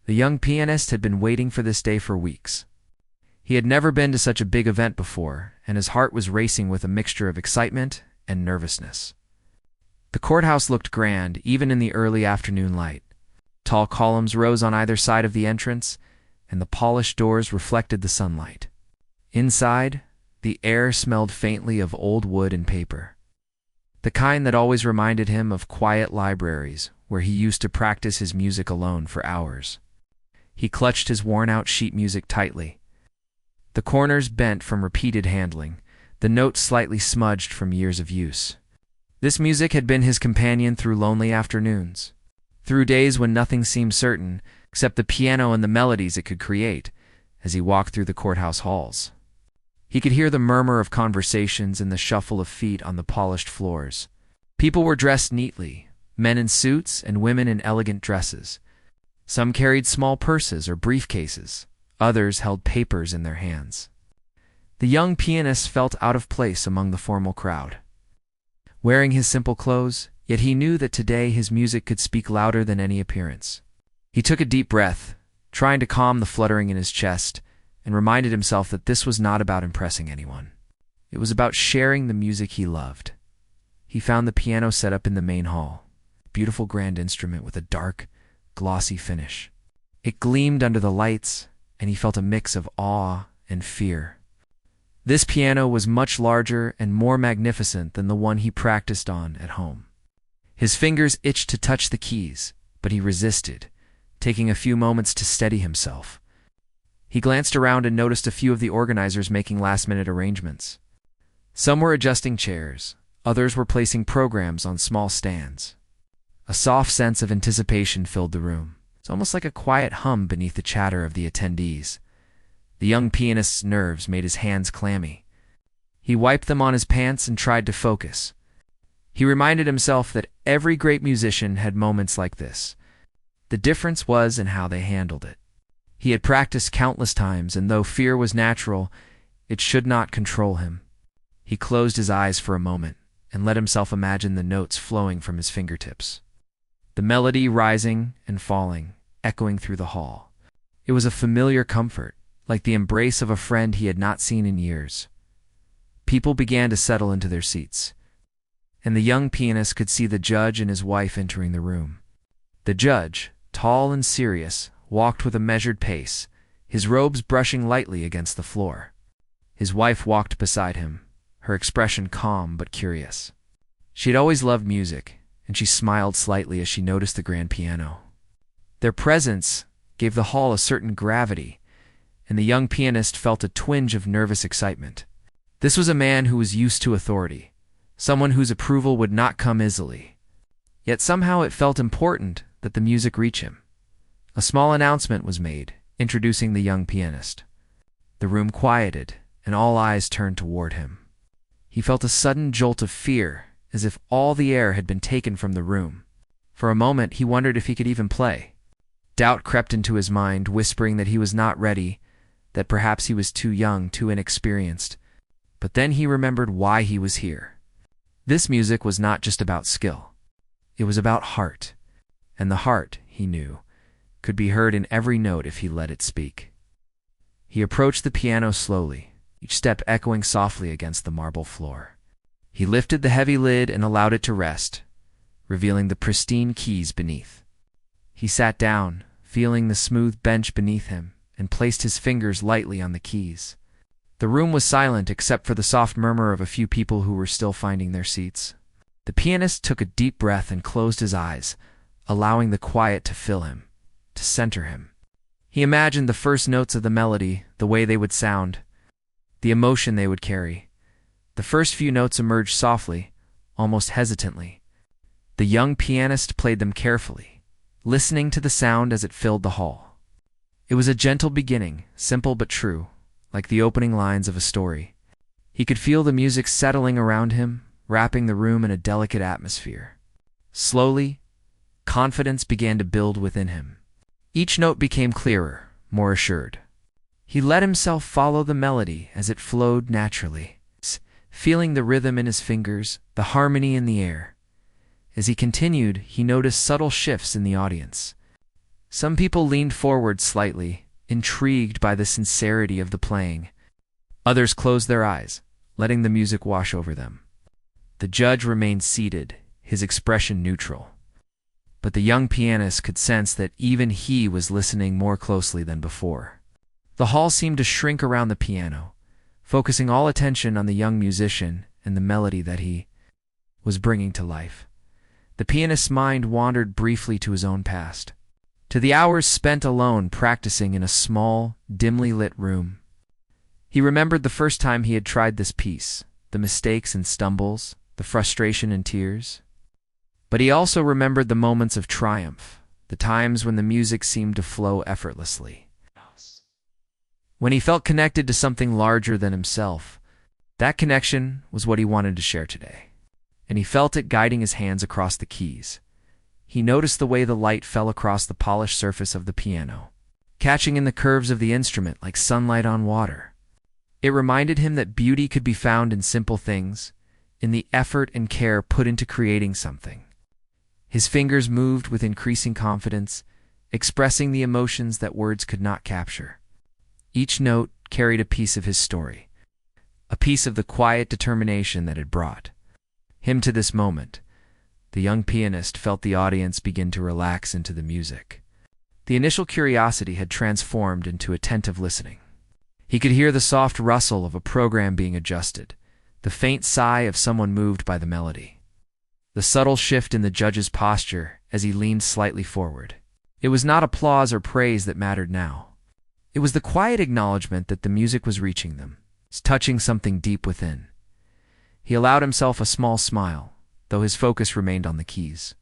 The young pianist had been waiting for this day for weeks. He had never been to such a big event before, and his heart was racing with a mixture of excitement and nervousness. The courthouse looked grand, even in the early afternoon light. Tall columns rose on either side of the entrance, and the polished doors reflected the sunlight. Inside, the air smelled faintly of old wood and paper, the kind that always reminded him of quiet libraries where he used to practice his music alone for hours. He clutched his worn-out sheet music tightly. The corners bent from repeated handling, the notes slightly smudged from years of use. This music had been his companion through lonely afternoons, through days when nothing seemed certain except the piano and the melodies it could create as he walked through the courthouse halls. He could hear the murmur of conversations and the shuffle of feet on the polished floors. People were dressed neatly, men in suits and women in elegant dresses. Some carried small purses or briefcases. Others held papers in their hands. The young pianist felt out of place among the formal crowd. Wearing his simple clothes, yet he knew that today his music could speak louder than any appearance. He took a deep breath, trying to calm the fluttering in his chest, and reminded himself that this was not about impressing anyone. It was about sharing the music he loved. He found the piano set up in the main hall, a beautiful grand instrument with a dark, glossy finish. It gleamed under the lights, and he felt a mix of awe and fear. This piano was much larger and more magnificent than the one he practiced on at home. His fingers itched to touch the keys, but he resisted, taking a few moments to steady himself. He glanced around and noticed a few of the organizers making last-minute arrangements. Some were adjusting chairs, others were placing programs on small stands. A soft sense of anticipation filled the room. It's almost like a quiet hum beneath the chatter of the attendees. The young pianist's nerves made his hands clammy. He wiped them on his pants and tried to focus. He reminded himself that every great musician had moments like this. The difference was in how they handled it. He had practiced countless times, and though fear was natural, it should not control him. He closed his eyes for a moment and let himself imagine the notes flowing from his fingertips, the melody rising and falling, echoing through the hall. It was a familiar comfort, like the embrace of a friend he had not seen in years. People began to settle into their seats, and the young pianist could see the judge and his wife entering the room. The judge, tall and serious, walked with a measured pace, his robes brushing lightly against the floor. His wife walked beside him, her expression calm but curious. She had always loved music, and she smiled slightly as she noticed the grand piano. Their presence gave the hall a certain gravity, and the young pianist felt a twinge of nervous excitement. This was a man who was used to authority, someone whose approval would not come easily. Yet somehow it felt important that the music reach him. A small announcement was made, introducing the young pianist. The room quieted, and all eyes turned toward him. He felt a sudden jolt of fear, as if all the air had been taken from the room. For a moment he wondered if he could even play. Doubt crept into his mind, whispering that he was not ready, that perhaps he was too young, too inexperienced. But then he remembered why he was here. This music was not just about skill. It was about heart, and the heart, he knew, could be heard in every note if he let it speak. He approached the piano slowly, each step echoing softly against the marble floor. He lifted the heavy lid and allowed it to rest, revealing the pristine keys beneath. He sat down, feeling the smooth bench beneath him, and placed his fingers lightly on the keys. The room was silent except for the soft murmur of a few people who were still finding their seats. The pianist took a deep breath and closed his eyes, allowing the quiet to fill him, to center him. He imagined the first notes of the melody, the way they would sound, the emotion they would carry. The first few notes emerged softly, almost hesitantly. The young pianist played them carefully, listening to the sound as it filled the hall. It was a gentle beginning, simple but true, like the opening lines of a story. He could feel the music settling around him, wrapping the room in a delicate atmosphere. Slowly, confidence began to build within him. Each note became clearer, more assured. He let himself follow the melody as it flowed naturally, feeling the rhythm in his fingers, the harmony in the air. As he continued, he noticed subtle shifts in the audience. Some people leaned forward slightly, intrigued by the sincerity of the playing. Others closed their eyes, letting the music wash over them. The judge remained seated, his expression neutral. But the young pianist could sense that even he was listening more closely than before. The hall seemed to shrink around the piano, focusing all attention on the young musician and the melody that he was bringing to life. The pianist's mind wandered briefly to his own past, to the hours spent alone practicing in a small, dimly lit room. He remembered the first time he had tried this piece, the mistakes and stumbles, the frustration and tears. But he also remembered the moments of triumph, the times when the music seemed to flow effortlessly. When he felt connected to something larger than himself, that connection was what he wanted to share today. And he felt it guiding his hands across the keys. He noticed the way the light fell across the polished surface of the piano, catching in the curves of the instrument like sunlight on water. It reminded him that beauty could be found in simple things, in the effort and care put into creating something. His fingers moved with increasing confidence, expressing the emotions that words could not capture. Each note carried a piece of his story, a piece of the quiet determination that had brought him to this moment. The young pianist felt the audience begin to relax into the music. The initial curiosity had transformed into attentive listening. He could hear the soft rustle of a program being adjusted, the faint sigh of someone moved by the melody, the subtle shift in the judge's posture as he leaned slightly forward. It was not applause or praise that mattered now. It was the quiet acknowledgement that the music was reaching them, touching something deep within. He allowed himself a small smile, though his focus remained on the keys.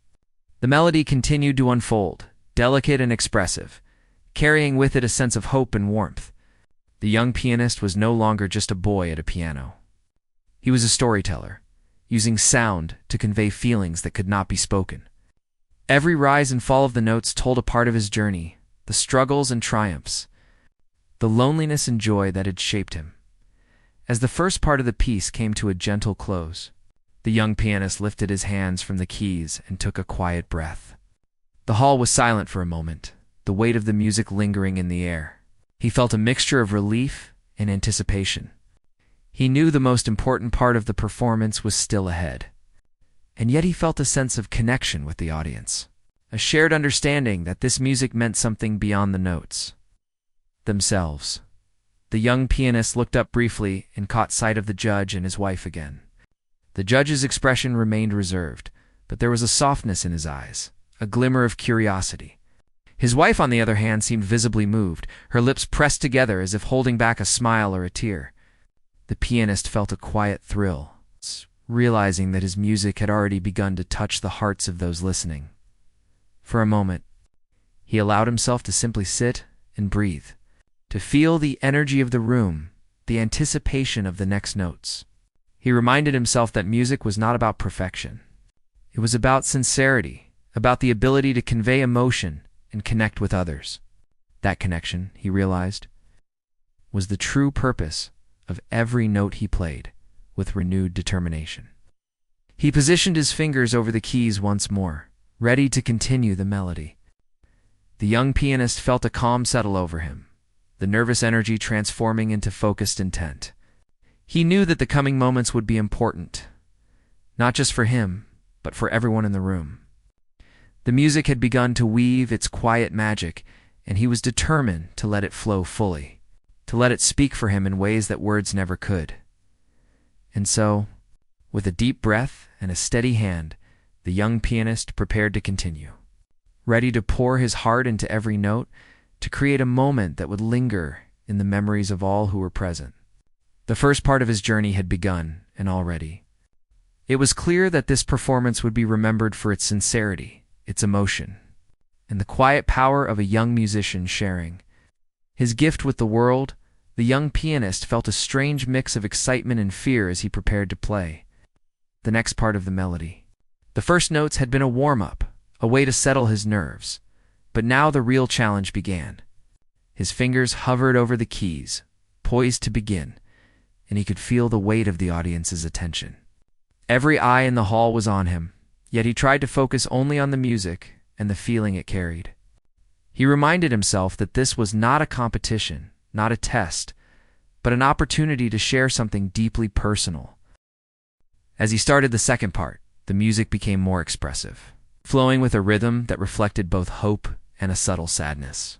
The melody continued to unfold, delicate and expressive, carrying with it a sense of hope and warmth. The young pianist was no longer just a boy at a piano. He was a storyteller, using sound to convey feelings that could not be spoken. Every rise and fall of the notes told a part of his journey, the struggles and triumphs, the loneliness and joy that had shaped him. As the first part of the piece came to a gentle close, the young pianist lifted his hands from the keys and took a quiet breath. The hall was silent for a moment, the weight of the music lingering in the air. He felt a mixture of relief and anticipation. He knew the most important part of the performance was still ahead. And yet he felt a sense of connection with the audience, a shared understanding that this music meant something beyond the notes themselves. The young pianist looked up briefly and caught sight of the judge and his wife again. The judge's expression remained reserved, but there was a softness in his eyes, a glimmer of curiosity. His wife, on the other hand, seemed visibly moved, her lips pressed together as if holding back a smile or a tear. The pianist felt a quiet thrill, realizing that his music had already begun to touch the hearts of those listening. For a moment, he allowed himself to simply sit and breathe, to feel the energy of the room, the anticipation of the next notes. He reminded himself that music was not about perfection. It was about sincerity, about the ability to convey emotion and connect with others. That connection, he realized, was the true purpose of every note he played with renewed determination. He positioned his fingers over the keys once more, ready to continue the melody. The young pianist felt a calm settle over him, the nervous energy transforming into focused intent. He knew that the coming moments would be important, not just for him, but for everyone in the room. The music had begun to weave its quiet magic, and he was determined to let it flow fully, to let it speak for him in ways that words never could. And so, with a deep breath and a steady hand, the young pianist prepared to continue, ready to pour his heart into every note, to create a moment that would linger in the memories of all who were present. The first part of his journey had begun, and already it was clear that this performance would be remembered for its sincerity, its emotion, and the quiet power of a young musician sharing his gift with the world. The young pianist felt a strange mix of excitement and fear as he prepared to play the next part of the melody. The first notes had been a warm-up, a way to settle his nerves, but now the real challenge began. His fingers hovered over the keys, poised to begin, and he could feel the weight of the audience's attention. Every eye in the hall was on him, yet he tried to focus only on the music and the feeling it carried. He reminded himself that this was not a competition, not a test, but an opportunity to share something deeply personal. As he started the second part, the music became more expressive, flowing with a rhythm that reflected both hope and a subtle sadness.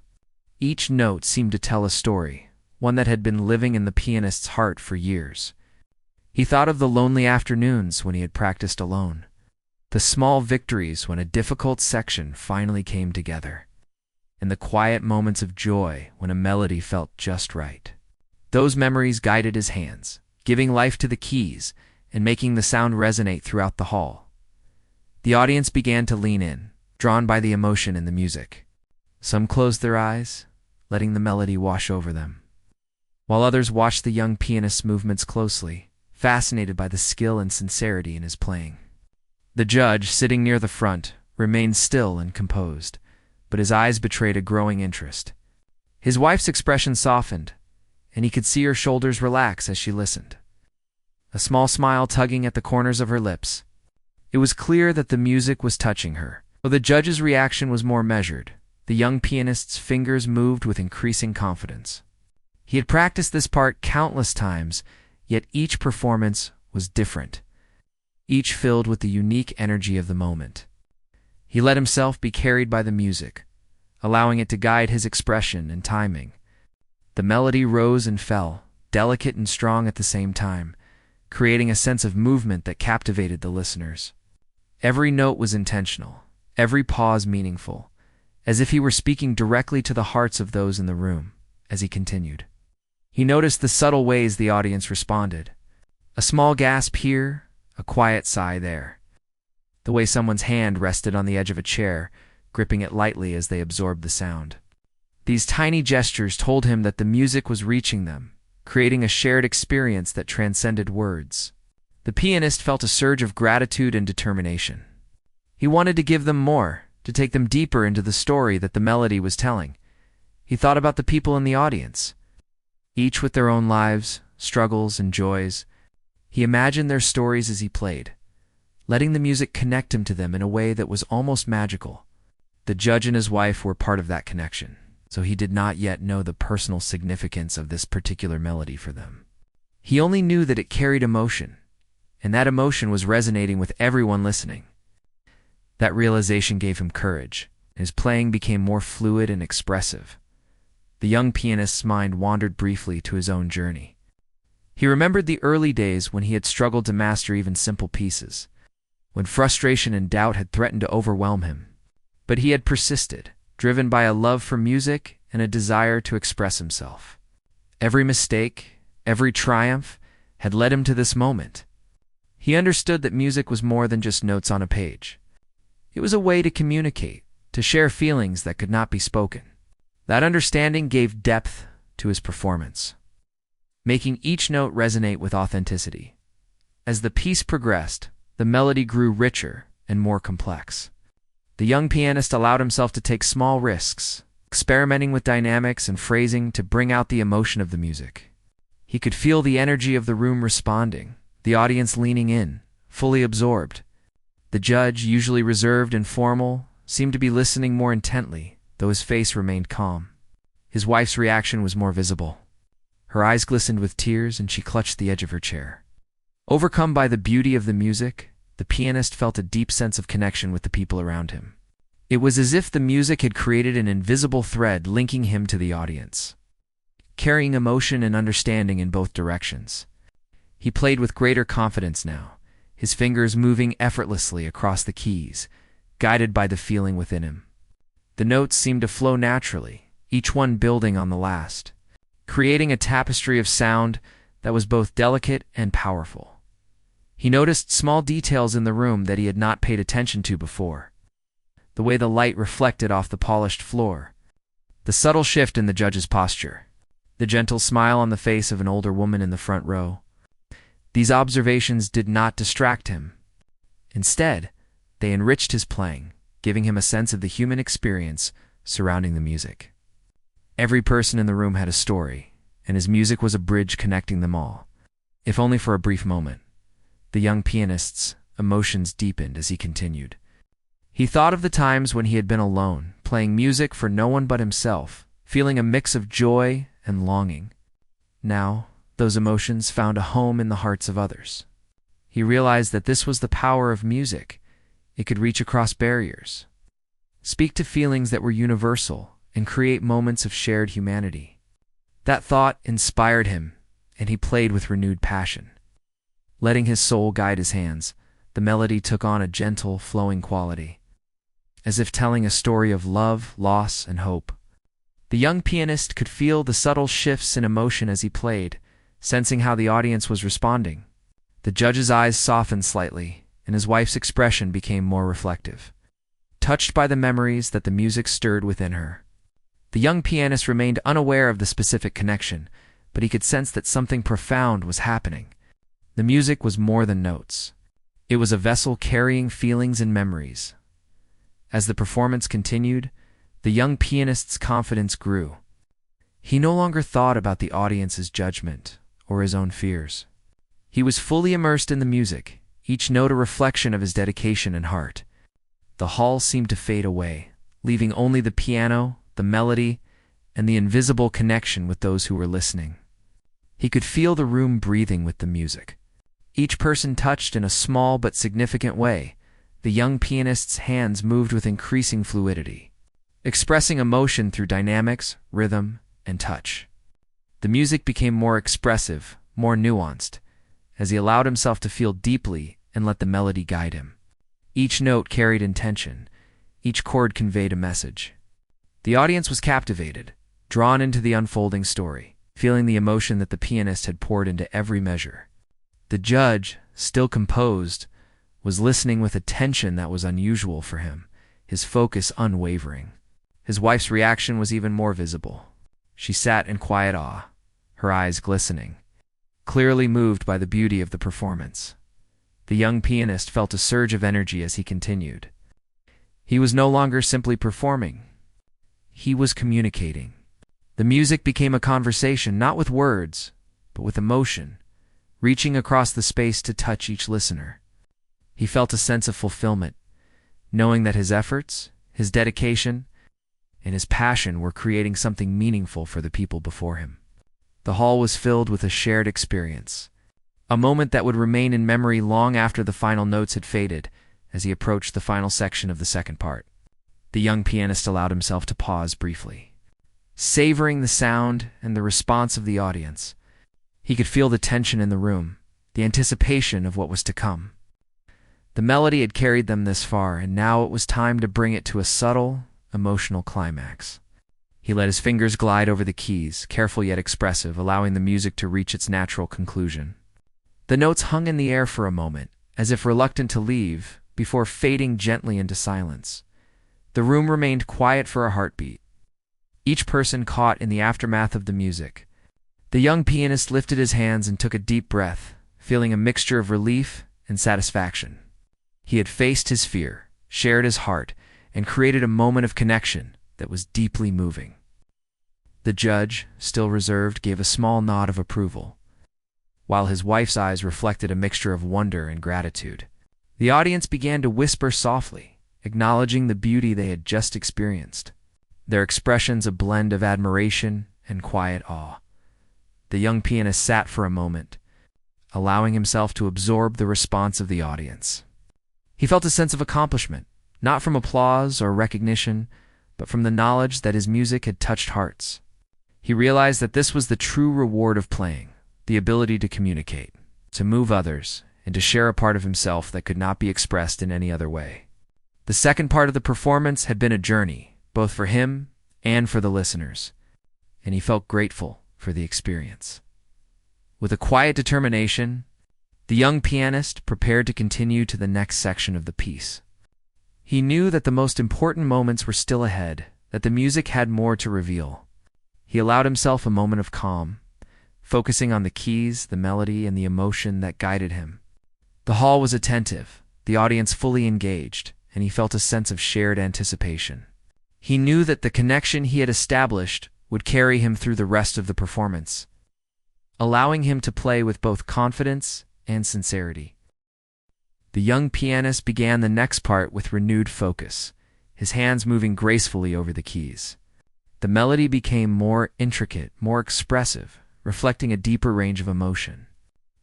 Each note seemed to tell a story, one that had been living in the pianist's heart for years. He thought of the lonely afternoons when he had practiced alone, the small victories when a difficult section finally came together, and the quiet moments of joy when a melody felt just right. Those memories guided his hands, giving life to the keys and making the sound resonate throughout the hall. The audience began to lean in, drawn by the emotion in the music. Some closed their eyes, letting the melody wash over them, while others watched the young pianist's movements closely, fascinated by the skill and sincerity in his playing. The judge, sitting near the front, remained still and composed, but his eyes betrayed a growing interest. His wife's expression softened, and he could see her shoulders relax as she listened, a small smile tugging at the corners of her lips. It was clear that the music was touching her. Though the judge's reaction was more measured, the young pianist's fingers moved with increasing confidence. He had practiced this part countless times, yet each performance was different, each filled with the unique energy of the moment. He let himself be carried by the music, allowing it to guide his expression and timing. The melody rose and fell, delicate and strong at the same time, creating a sense of movement that captivated the listeners. Every note was intentional, every pause meaningful, as if he were speaking directly to the hearts of those in the room. As he continued, he noticed the subtle ways the audience responded. A small gasp here, a quiet sigh there. The way someone's hand rested on the edge of a chair, gripping it lightly as they absorbed the sound. These tiny gestures told him that the music was reaching them, creating a shared experience that transcended words. The pianist felt a surge of gratitude and determination. He wanted to give them more, to take them deeper into the story that the melody was telling. He thought about the people in the audience, each with their own lives, struggles, and joys. He imagined their stories as he played, letting the music connect him to them in a way that was almost magical. The judge and his wife were part of that connection, so he did not yet know the personal significance of this particular melody for them. He only knew that it carried emotion, and that emotion was resonating with everyone listening. That realization gave him courage. His playing became more fluid and expressive. The young pianist's mind wandered briefly to his own journey. He remembered the early days when he had struggled to master even simple pieces, when frustration and doubt had threatened to overwhelm him. But he had persisted, driven by a love for music and a desire to express himself. Every mistake, every triumph, had led him to this moment. He understood that music was more than just notes on a page. It was a way to communicate, to share feelings that could not be spoken. That understanding gave depth to his performance, making each note resonate with authenticity. As the piece progressed, the melody grew richer and more complex. The young pianist allowed himself to take small risks, experimenting with dynamics and phrasing to bring out the emotion of the music. He could feel the energy of the room responding, the audience leaning in, fully absorbed. The judge, usually reserved and formal, seemed to be listening more intently, though his face remained calm. His wife's reaction was more visible. Her eyes glistened with tears, and she clutched the edge of her chair. Overcome by the beauty of the music, the pianist felt a deep sense of connection with the people around him. It was as if the music had created an invisible thread linking him to the audience, carrying emotion and understanding in both directions. He played with greater confidence now, his fingers moving effortlessly across the keys, guided by the feeling within him. The notes seemed to flow naturally, each one building on the last, creating a tapestry of sound that was both delicate and powerful. He noticed small details in the room that he had not paid attention to before. The way the light reflected off the polished floor, the subtle shift in the judge's posture, the gentle smile on the face of an older woman in the front row. These observations did not distract him. Instead, they enriched his playing, giving him a sense of the human experience surrounding the music. Every person in the room had a story, and his music was a bridge connecting them all, if only for a brief moment. The young pianist's emotions deepened as he continued. He thought of the times when he had been alone, playing playing music for no one but himself, feeling a mix of joy and longing. Now, those emotions found a home in the hearts of others. He realized that this was the power of music. It could reach across barriers, speak to feelings that were universal, and create moments of shared humanity. That thought inspired him, and he played with renewed passion. Letting his soul guide his hands, the melody took on a gentle, flowing quality, as if telling a story of love, loss, and hope. The young pianist could feel the subtle shifts in emotion as he played, sensing how the audience was responding. The judge's eyes softened slightly, and his wife's expression became more reflective, touched by the memories that the music stirred within her. The young pianist remained unaware of the specific connection, but he could sense that something profound was happening. The music was more than notes. It was a vessel carrying feelings and memories. As the performance continued, the young pianist's confidence grew. He no longer thought about the audience's judgment or his own fears. He was fully immersed in the music, each note a reflection of his dedication and heart. The hall seemed to fade away, leaving only the piano, the melody, and the invisible connection with those who were listening. He could feel the room breathing with the music. Each person touched in a small but significant way. The young pianist's hands moved with increasing fluidity, expressing emotion through dynamics, rhythm, and touch. The music became more expressive, more nuanced, as he allowed himself to feel deeply and let the melody guide him. Each note carried intention. Each chord conveyed a message. The audience was captivated, drawn into the unfolding story, feeling the emotion that the pianist had poured into every measure. The judge, still composed, was listening with a tension that was unusual for him, his focus unwavering. His wife's reaction was even more visible. She sat in quiet awe, her eyes glistening, clearly moved by the beauty of the performance. The young pianist felt a surge of energy as he continued. He was no longer simply performing. He was communicating. The music became a conversation, not with words, but with emotion, reaching across the space to touch each listener. He felt a sense of fulfillment, knowing that his efforts, his dedication, and his passion were creating something meaningful for the people before him. The hall was filled with a shared experience, a moment that would remain in memory long after the final notes had faded. As he approached the final section of the second part, the young pianist allowed himself to pause briefly, savoring the sound and the response of the audience. He could feel the tension in the room, the anticipation of what was to come. The melody had carried them this far, and now it was time to bring it to a subtle, emotional climax. He let his fingers glide over the keys, careful yet expressive, allowing the music to reach its natural conclusion. The notes hung in the air for a moment, as if reluctant to leave, before fading gently into silence. The room remained quiet for a heartbeat, each person caught in the aftermath of the music. The young pianist lifted his hands and took a deep breath, feeling a mixture of relief and satisfaction. He had faced his fear, shared his heart, and created a moment of connection that was deeply moving. The judge, still reserved, gave a small nod of approval, while his wife's eyes reflected a mixture of wonder and gratitude. The audience began to whisper softly, acknowledging the beauty they had just experienced, their expressions a blend of admiration and quiet awe. The young pianist sat for a moment, allowing himself to absorb the response of the audience. He felt a sense of accomplishment, not from applause or recognition, but from the knowledge that his music had touched hearts. He realized that this was the true reward of playing, the ability to communicate, to move others, and to share a part of himself that could not be expressed in any other way. The second part of the performance had been a journey, both for him and for the listeners, and he felt grateful for the experience. With a quiet determination, the young pianist prepared to continue to the next section of the piece. He knew that the most important moments were still ahead, that the music had more to reveal. He allowed himself a moment of calm, focusing on the keys, the melody, and the emotion that guided him. The hall was attentive, the audience fully engaged, and he felt a sense of shared anticipation. He knew that the connection he had established would carry him through the rest of the performance, allowing him to play with both confidence and sincerity. The young pianist began the next part with renewed focus, his hands moving gracefully over the keys. The melody became more intricate, more expressive, reflecting a deeper range of emotion.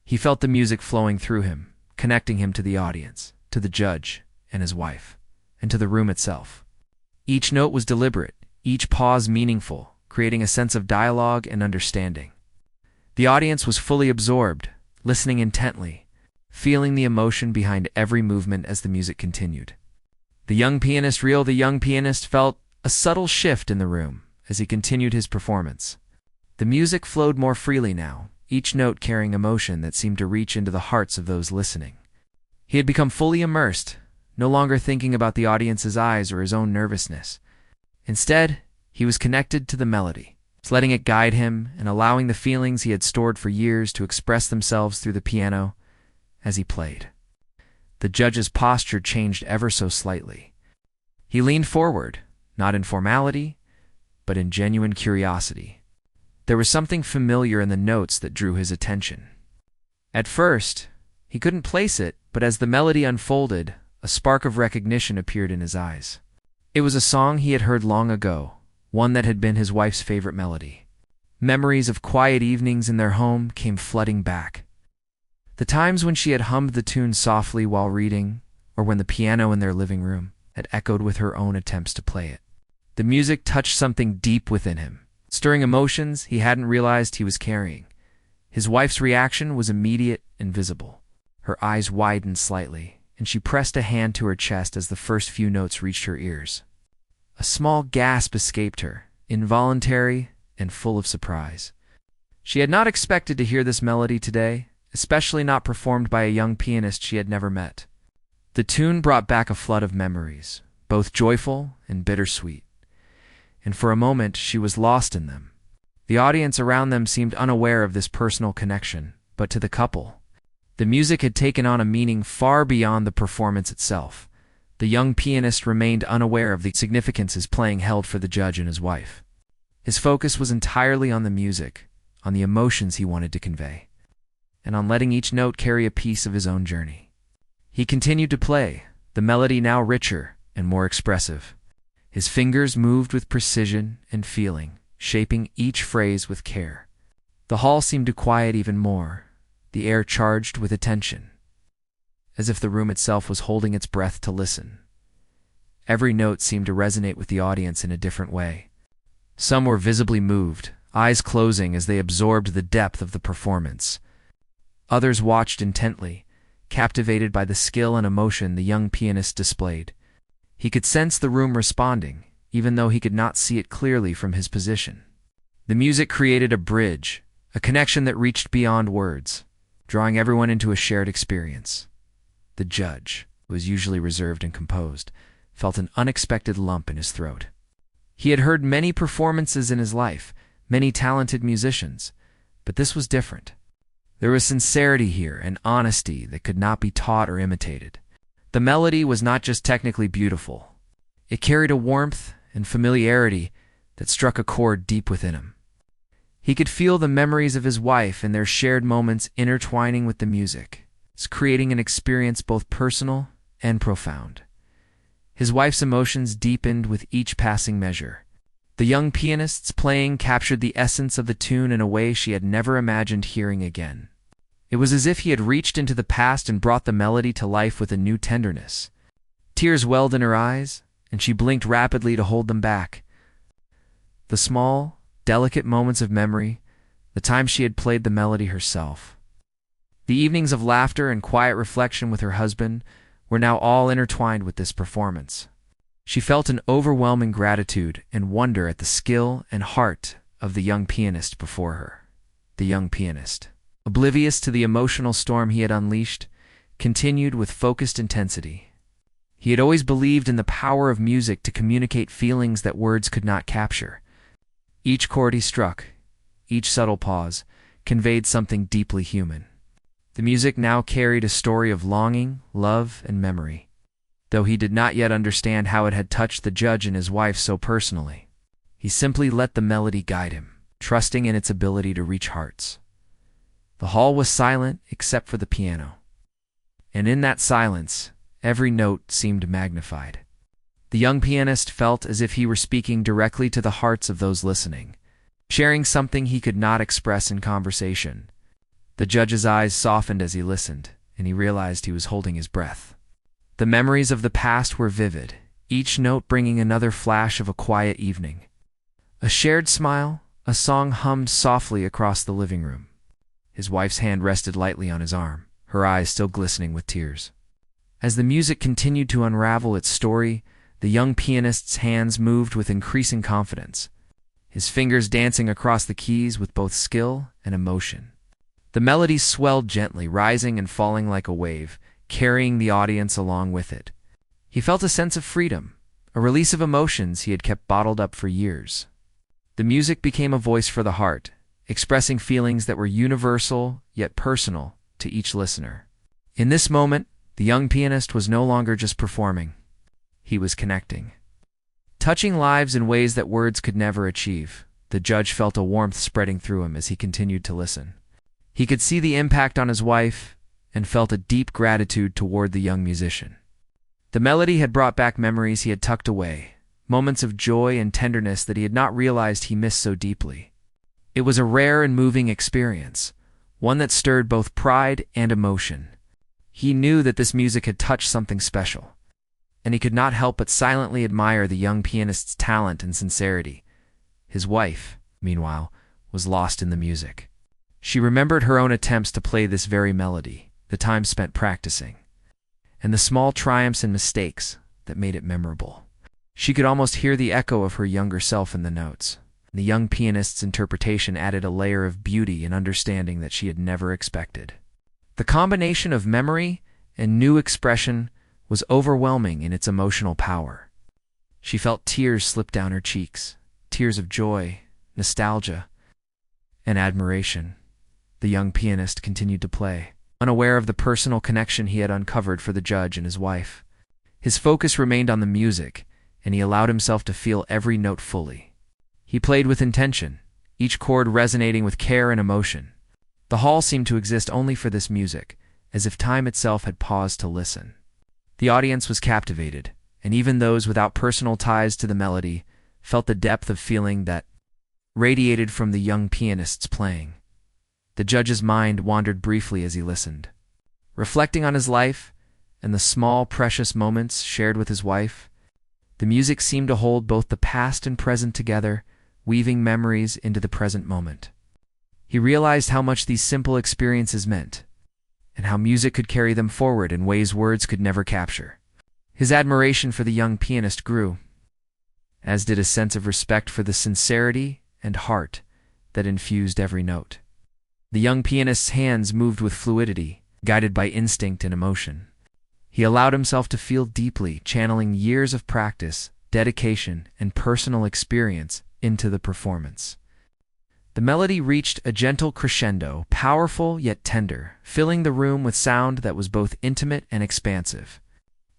He felt the music flowing through him, connecting him to the audience, to the judge and his wife, and to the room itself. Each note was deliberate, each pause meaningful, creating a sense of dialogue and understanding. The audience was fully absorbed, listening intently, feeling the emotion behind every movement as the music continued. The young pianist felt a subtle shift in the room as he continued his performance. The music flowed more freely now, each note carrying emotion that seemed to reach into the hearts of those listening. He had become fully immersed, no longer thinking about the audience's eyes or his own nervousness. Instead, he was connected to the melody, letting it guide him and allowing the feelings he had stored for years to express themselves through the piano as he played. The judge's posture changed ever so slightly. He leaned forward, not in formality, but in genuine curiosity. There was something familiar in the notes that drew his attention. At first, he couldn't place it, but as the melody unfolded, a spark of recognition appeared in his eyes. It was a song he had heard long ago, one that had been his wife's favorite melody. Memories of quiet evenings in their home came flooding back. The times when she had hummed the tune softly while reading, or when the piano in their living room had echoed with her own attempts to play it. The music touched something deep within him, stirring emotions he hadn't realized he was carrying. His wife's reaction was immediate and visible. Her eyes widened slightly, and she pressed a hand to her chest as the first few notes reached her ears. A small gasp escaped her, involuntary and full of surprise. She had not expected to hear this melody today, especially not performed by a young pianist she had never met. The tune brought back a flood of memories, both joyful and bittersweet, and for a moment she was lost in them. The audience around them seemed unaware of this personal connection, but to the couple, the music had taken on a meaning far beyond the performance itself. The young pianist remained unaware of the significance his playing held for the judge and his wife. His focus was entirely on the music, on the emotions he wanted to convey, and on letting each note carry a piece of his own journey. He continued to play, the melody now richer and more expressive. His fingers moved with precision and feeling, shaping each phrase with care. The hall seemed to quiet even more, the air charged with attention, as if the room itself was holding its breath to listen. Every note seemed to resonate with the audience in a different way. Some were visibly moved, eyes closing as they absorbed the depth of the performance. Others watched intently, captivated by the skill and emotion the young pianist displayed. He could sense the room responding, even though he could not see it clearly from his position. The music created a bridge, a connection that reached beyond words, drawing everyone into a shared experience. The judge, who was usually reserved and composed, felt an unexpected lump in his throat. He had heard many performances in his life, many talented musicians, but this was different. There was sincerity here and honesty that could not be taught or imitated. The melody was not just technically beautiful. It carried a warmth and familiarity that struck a chord deep within him. He could feel the memories of his wife and their shared moments intertwining with the music, creating an experience both personal and profound. His wife's emotions deepened with each passing measure. The young pianist's playing captured the essence of the tune in a way she had never imagined hearing again. It was as if he had reached into the past and brought the melody to life with a new tenderness. Tears welled in her eyes, and she blinked rapidly to hold them back. The small, delicate moments of memory, the time she had played the melody herself. The evenings of laughter and quiet reflection with her husband were now all intertwined with this performance. She felt an overwhelming gratitude and wonder at the skill and heart of the young pianist before her. The young pianist, oblivious to the emotional storm he had unleashed, continued with focused intensity. He had always believed in the power of music to communicate feelings that words could not capture. Each chord he struck, each subtle pause, conveyed something deeply human. The music now carried a story of longing, love, and memory, though he did not yet understand how it had touched the judge and his wife so personally. He simply let the melody guide him, trusting in its ability to reach hearts. The hall was silent except for the piano, and in that silence, every note seemed magnified. The young pianist felt as if he were speaking directly to the hearts of those listening, sharing something he could not express in conversation. The judge's eyes softened as he listened, and he realized he was holding his breath. The memories of the past were vivid, each note bringing another flash of a quiet evening. A shared smile, a song hummed softly across the living room. His wife's hand rested lightly on his arm, her eyes still glistening with tears. As the music continued to unravel its story, the young pianist's hands moved with increasing confidence, his fingers dancing across the keys with both skill and emotion. The melodies swelled gently, rising and falling like a wave, carrying the audience along with it. He felt a sense of freedom, a release of emotions he had kept bottled up for years. The music became a voice for the heart, expressing feelings that were universal yet personal to each listener. In this moment, the young pianist was no longer just performing. He was connecting. Touching lives in ways that words could never achieve, the judge felt a warmth spreading through him as he continued to listen. He could see the impact on his wife and felt a deep gratitude toward the young musician. The melody had brought back memories he had tucked away, moments of joy and tenderness that he had not realized he missed so deeply. It was a rare and moving experience, one that stirred both pride and emotion. He knew that this music had touched something special, and he could not help but silently admire the young pianist's talent and sincerity. His wife, meanwhile, was lost in the music. She remembered her own attempts to play this very melody, the time spent practicing, and the small triumphs and mistakes that made it memorable. She could almost hear the echo of her younger self in the notes. The young pianist's interpretation added a layer of beauty and understanding that she had never expected. The combination of memory and new expression was overwhelming in its emotional power. She felt tears slip down her cheeks, tears of joy, nostalgia, and admiration. The young pianist continued to play, unaware of the personal connection he had uncovered for the judge and his wife. His focus remained on the music, and he allowed himself to feel every note fully. He played with intention, each chord resonating with care and emotion. The hall seemed to exist only for this music, as if time itself had paused to listen. The audience was captivated, and even those without personal ties to the melody felt the depth of feeling that radiated from the young pianist's playing. The judge's mind wandered briefly as he listened, reflecting on his life and the small, precious moments shared with his wife. The music seemed to hold both the past and present together, weaving memories into the present moment. He realized how much these simple experiences meant, and how music could carry them forward in ways words could never capture. His admiration for the young pianist grew, as did a sense of respect for the sincerity and heart that infused every note. The young pianist's hands moved with fluidity, guided by instinct and emotion. He allowed himself to feel deeply, channeling years of practice, dedication, and personal experience into the performance. The melody reached a gentle crescendo, powerful yet tender, filling the room with sound that was both intimate and expansive.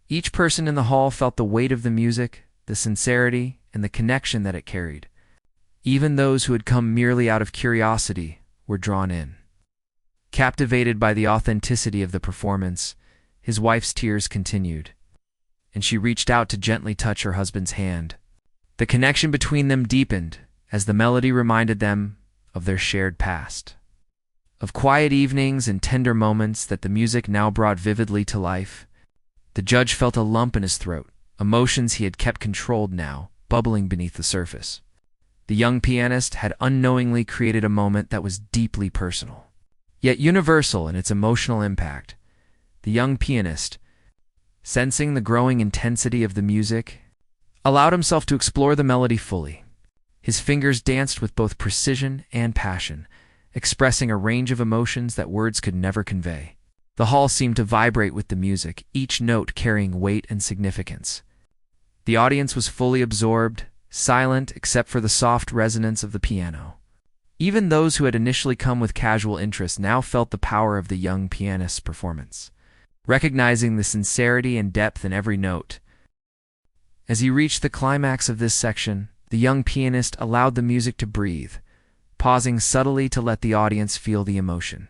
Each person in the hall felt the weight of the music, the sincerity, and the connection that it carried. Even those who had come merely out of curiosity were drawn in. Captivated by the authenticity of the performance, his wife's tears continued, and she reached out to gently touch her husband's hand. The connection between them deepened as the melody reminded them of their shared past, of quiet evenings and tender moments that the music now brought vividly to life. The judge felt a lump in his throat, emotions he had kept controlled now bubbling beneath the surface. The young pianist had unknowingly created a moment that was deeply personal, yet universal in its emotional impact. The young pianist, sensing the growing intensity of the music, allowed himself to explore the melody fully. His fingers danced with both precision and passion, expressing a range of emotions that words could never convey. The hall seemed to vibrate with the music, each note carrying weight and significance. The audience was fully absorbed, silent except for the soft resonance of the piano. Even those who had initially come with casual interest now felt the power of the young pianist's performance, recognizing the sincerity and depth in every note. As he reached the climax of this section, the young pianist allowed the music to breathe, pausing subtly to let the audience feel the emotion.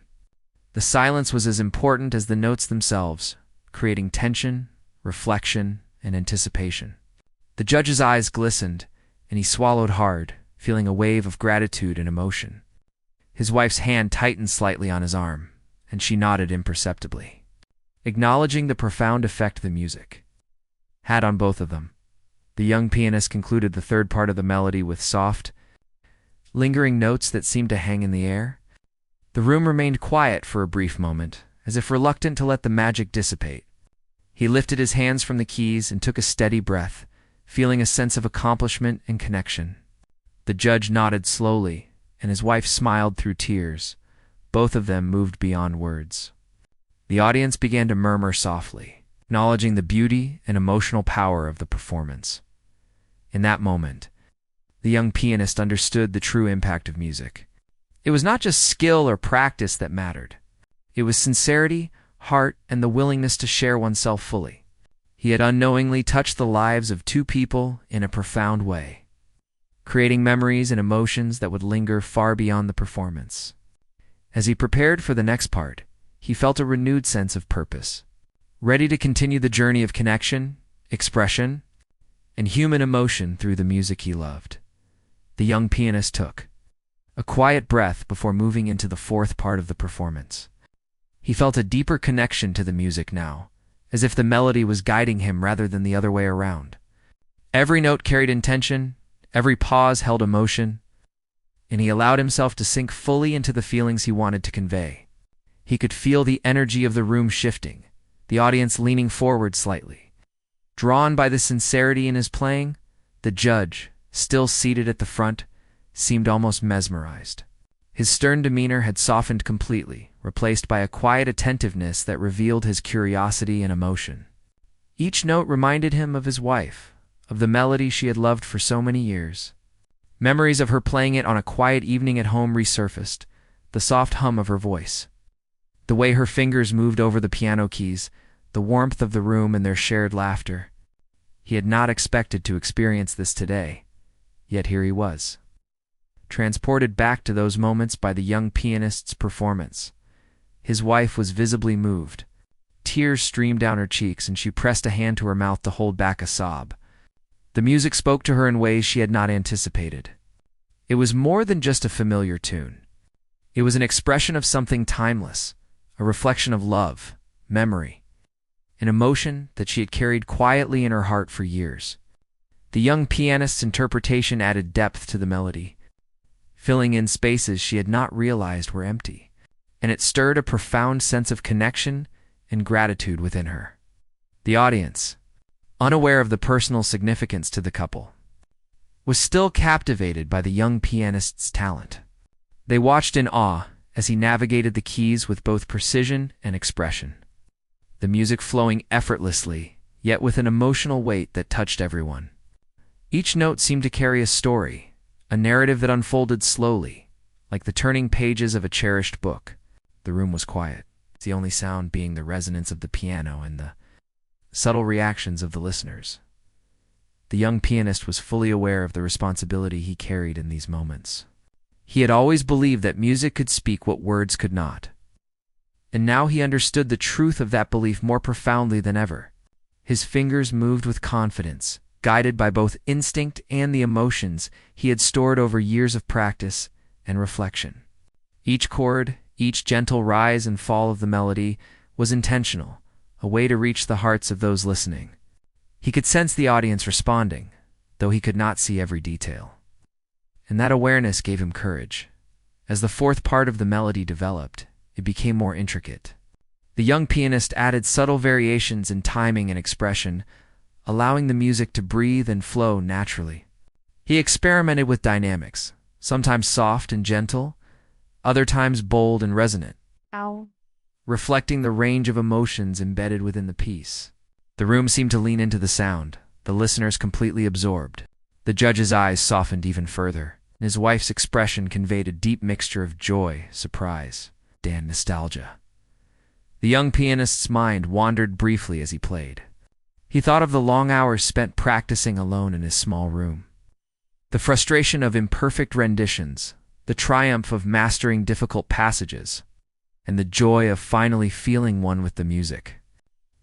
The silence was as important as the notes themselves, creating tension, reflection, and anticipation. The judge's eyes glistened, and he swallowed hard, feeling a wave of gratitude and emotion. His wife's hand tightened slightly on his arm, and she nodded imperceptibly, acknowledging the profound effect the music had on both of them. The young pianist concluded the third part of the melody with soft, lingering notes that seemed to hang in the air. The room remained quiet for a brief moment, as if reluctant to let the magic dissipate. He lifted his hands from the keys and took a steady breath, feeling a sense of accomplishment and connection. The judge nodded slowly, and his wife smiled through tears, both of them moved beyond words. The audience began to murmur softly, acknowledging the beauty and emotional power of the performance. In that moment, the young pianist understood the true impact of music. It was not just skill or practice that mattered. It was sincerity, heart, and the willingness to share oneself fully. He had unknowingly touched the lives of two people in a profound way, creating memories and emotions that would linger far beyond the performance. As he prepared for the next part, he felt a renewed sense of purpose, ready to continue the journey of connection, expression, and human emotion through the music he loved. The young pianist took a quiet breath before moving into the fourth part of the performance. He felt a deeper connection to the music now, as if the melody was guiding him rather than the other way around. Every note carried intention, every pause held emotion, and he allowed himself to sink fully into the feelings he wanted to convey. He could feel the energy of the room shifting, the audience leaning forward slightly. Drawn by the sincerity in his playing, the judge, still seated at the front, seemed almost mesmerized. His stern demeanor had softened completely, replaced by a quiet attentiveness that revealed his curiosity and emotion. Each note reminded him of his wife, of the melody she had loved for so many years. Memories of her playing it on a quiet evening at home resurfaced, the soft hum of her voice, the way her fingers moved over the piano keys, the warmth of the room and their shared laughter. He had not expected to experience this today, yet here he was, transported back to those moments by the young pianist's performance. His wife was visibly moved. Tears streamed down her cheeks, and she pressed a hand to her mouth to hold back a sob. The music spoke to her in ways she had not anticipated. It was more than just a familiar tune. It was an expression of something timeless, a reflection of love, memory, an emotion that she had carried quietly in her heart for years. The young pianist's interpretation added depth to the melody, filling in spaces she had not realized were empty, and it stirred a profound sense of connection and gratitude within her. The audience, unaware of the personal significance to the couple, was still captivated by the young pianist's talent. They watched in awe as he navigated the keys with both precision and expression, the music flowing effortlessly, yet with an emotional weight that touched everyone. Each note seemed to carry a story, a narrative that unfolded slowly, like the turning pages of a cherished book. The room was quiet, the only sound being the resonance of the piano and the subtle reactions of the listeners. The young pianist was fully aware of the responsibility he carried in these moments. He had always believed that music could speak what words could not, and now he understood the truth of that belief more profoundly than ever. His fingers moved with confidence, guided by both instinct and the emotions he had stored over years of practice and reflection. Each chord, each gentle rise and fall of the melody was intentional, a way to reach the hearts of those listening. He could sense the audience responding, though he could not see every detail. And that awareness gave him courage. As the fourth part of the melody developed, it became more intricate. The young pianist added subtle variations in timing and expression, allowing the music to breathe and flow naturally. He experimented with dynamics, sometimes soft and gentle, other times bold and resonant, reflecting the range of emotions embedded within the piece. The room seemed to lean into the sound, the listeners completely absorbed. The judge's eyes softened even further, and his wife's expression conveyed a deep mixture of joy, surprise, and nostalgia. The young pianist's mind wandered briefly as he played. He thought of the long hours spent practicing alone in his small room, the frustration of imperfect renditions, the triumph of mastering difficult passages, and the joy of finally feeling one with the music.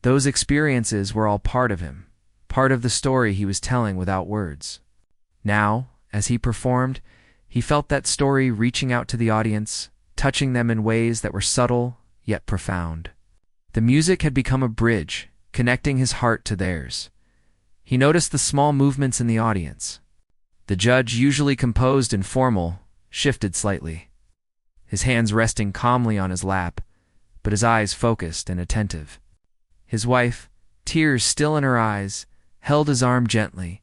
Those experiences were all part of him, part of the story he was telling without words. Now, as he performed, he felt that story reaching out to the audience, touching them in ways that were subtle yet profound. The music had become a bridge, connecting his heart to theirs. He noticed the small movements in the audience. The judge, usually composed and formal, shifted slightly, his hands resting calmly on his lap, but his eyes focused and attentive. His wife, tears still in her eyes, held his arm gently,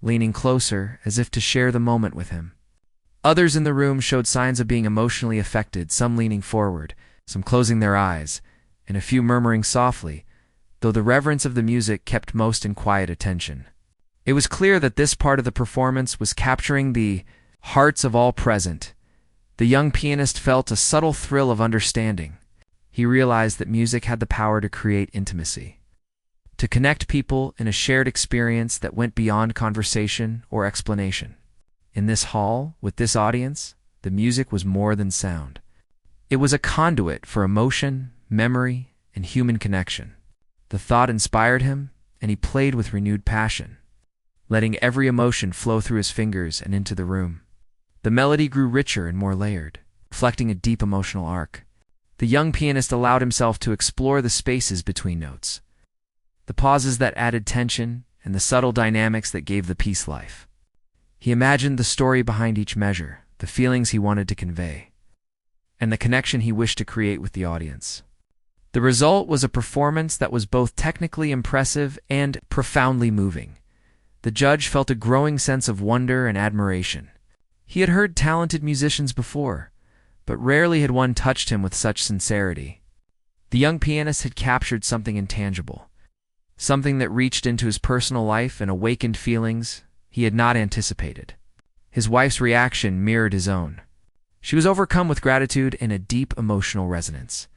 leaning closer as if to share the moment with him. Others in the room showed signs of being emotionally affected, some leaning forward, some closing their eyes, and a few murmuring softly, though the reverence of the music kept most in quiet attention. It was clear that this part of the performance was capturing the hearts of all present. The young pianist felt a subtle thrill of understanding. He realized that music had the power to create intimacy, to connect people in a shared experience that went beyond conversation or explanation. In this hall, with this audience, the music was more than sound. It was a conduit for emotion, memory, and human connection. The thought inspired him, and he played with renewed passion, letting every emotion flow through his fingers and into the room. The melody grew richer and more layered, reflecting a deep emotional arc. The young pianist allowed himself to explore the spaces between notes, the pauses that added tension, and the subtle dynamics that gave the piece life. He imagined the story behind each measure, the feelings he wanted to convey, and the connection he wished to create with the audience. The result was a performance that was both technically impressive and profoundly moving. The judge felt a growing sense of wonder and admiration. He had heard talented musicians before, but rarely had one touched him with such sincerity. The young pianist had captured something intangible, something that reached into his personal life and awakened feelings he had not anticipated. His wife's reaction mirrored his own. She was overcome with gratitude and a deep emotional resonance.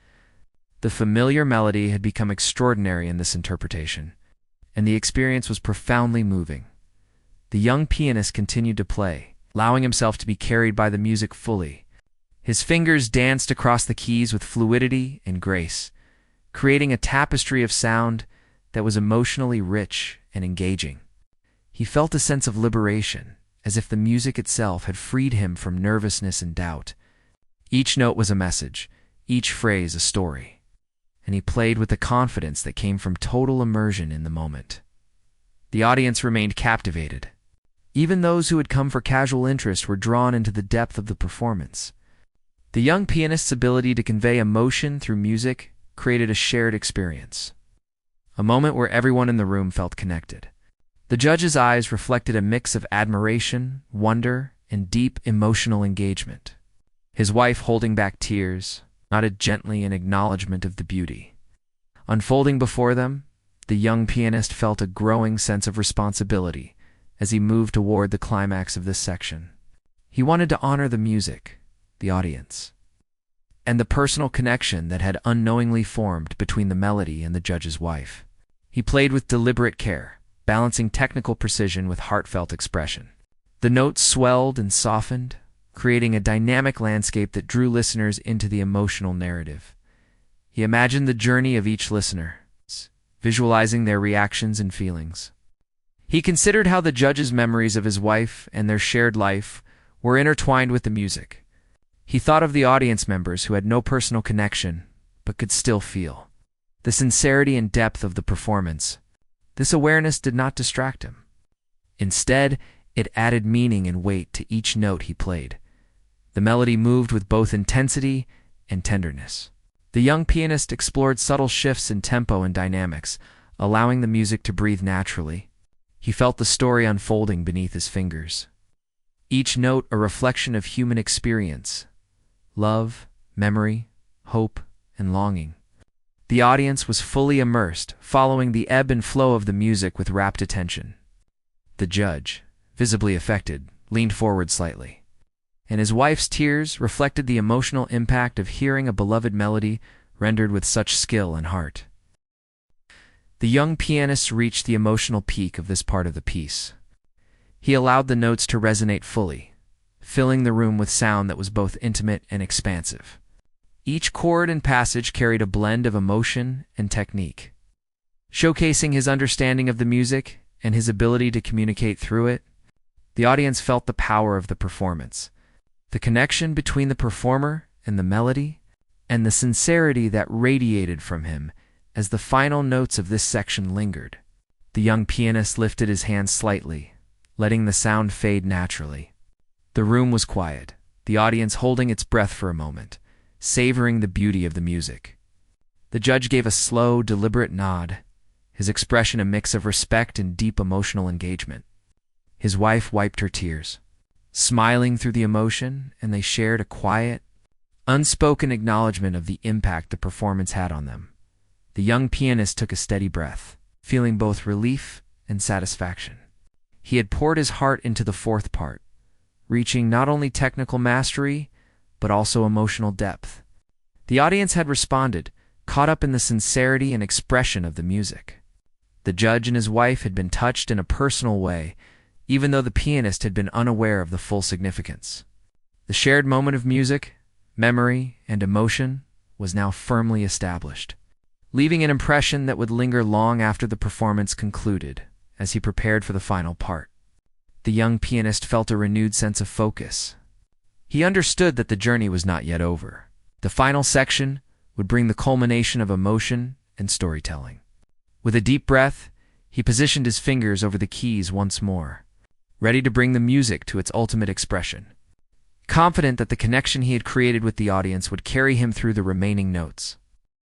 The familiar melody had become extraordinary in this interpretation, and the experience was profoundly moving. The young pianist continued to play, allowing himself to be carried by the music fully. His fingers danced across the keys with fluidity and grace, creating a tapestry of sound that was emotionally rich and engaging. He felt a sense of liberation, as if the music itself had freed him from nervousness and doubt. Each note was a message, each phrase a story, and he played with the confidence that came from total immersion in the moment. The audience remained captivated. Even those who had come for casual interest were drawn into the depth of the performance. The young pianist's ability to convey emotion through music created a shared experience, a moment where everyone in the room felt connected. The judge's eyes reflected a mix of admiration, wonder, and deep emotional engagement. His wife, holding back tears, nodded gently in acknowledgement of the beauty. Unfolding before them, the young pianist felt a growing sense of responsibility as he moved toward the climax of this section. He wanted to honor the music, the audience, and the personal connection that had unknowingly formed between the melody and the judge's wife. He played with deliberate care, balancing technical precision with heartfelt expression. The notes swelled and softened, creating a dynamic landscape that drew listeners into the emotional narrative. He imagined the journey of each listener, visualizing their reactions and feelings. He considered how the judge's memories of his wife and their shared life were intertwined with the music. He thought of the audience members who had no personal connection, but could still feel the sincerity and depth of the performance. This awareness did not distract him. Instead, it added meaning and weight to each note he played. The melody moved with both intensity and tenderness. The young pianist explored subtle shifts in tempo and dynamics, allowing the music to breathe naturally. He felt the story unfolding beneath his fingers. Each note a reflection of human experience, love, memory, hope, and longing. The audience was fully immersed, following the ebb and flow of the music with rapt attention. The judge, visibly affected, leaned forward slightly, and his wife's tears reflected the emotional impact of hearing a beloved melody rendered with such skill and heart. The young pianist reached the emotional peak of this part of the piece. He allowed the notes to resonate fully, filling the room with sound that was both intimate and expansive. Each chord and passage carried a blend of emotion and technique, showcasing his understanding of the music and his ability to communicate through it, the audience felt the power of the performance, the connection between the performer and the melody, and the sincerity that radiated from him as the final notes of this section lingered. The young pianist lifted his hands slightly, letting the sound fade naturally. The room was quiet, the audience holding its breath for a moment, savoring the beauty of the music. The judge gave a slow, deliberate nod, his expression a mix of respect and deep emotional engagement. His wife wiped her tears, smiling through the emotion, and they shared a quiet, unspoken acknowledgement of the impact the performance had on them. The young pianist took a steady breath, feeling both relief and satisfaction. He had poured his heart into the fourth part, reaching not only technical mastery, but also emotional depth. The audience had responded, caught up in the sincerity and expression of the music. The judge and his wife had been touched in a personal way, even though the pianist had been unaware of the full significance. The shared moment of music, memory, and emotion was now firmly established, leaving an impression that would linger long after the performance concluded. As he prepared for the final part, the young pianist felt a renewed sense of focus. He understood that the journey was not yet over. The final section would bring the culmination of emotion and storytelling. With a deep breath, he positioned his fingers over the keys once more, ready to bring the music to its ultimate expression. Confident that the connection he had created with the audience would carry him through the remaining notes.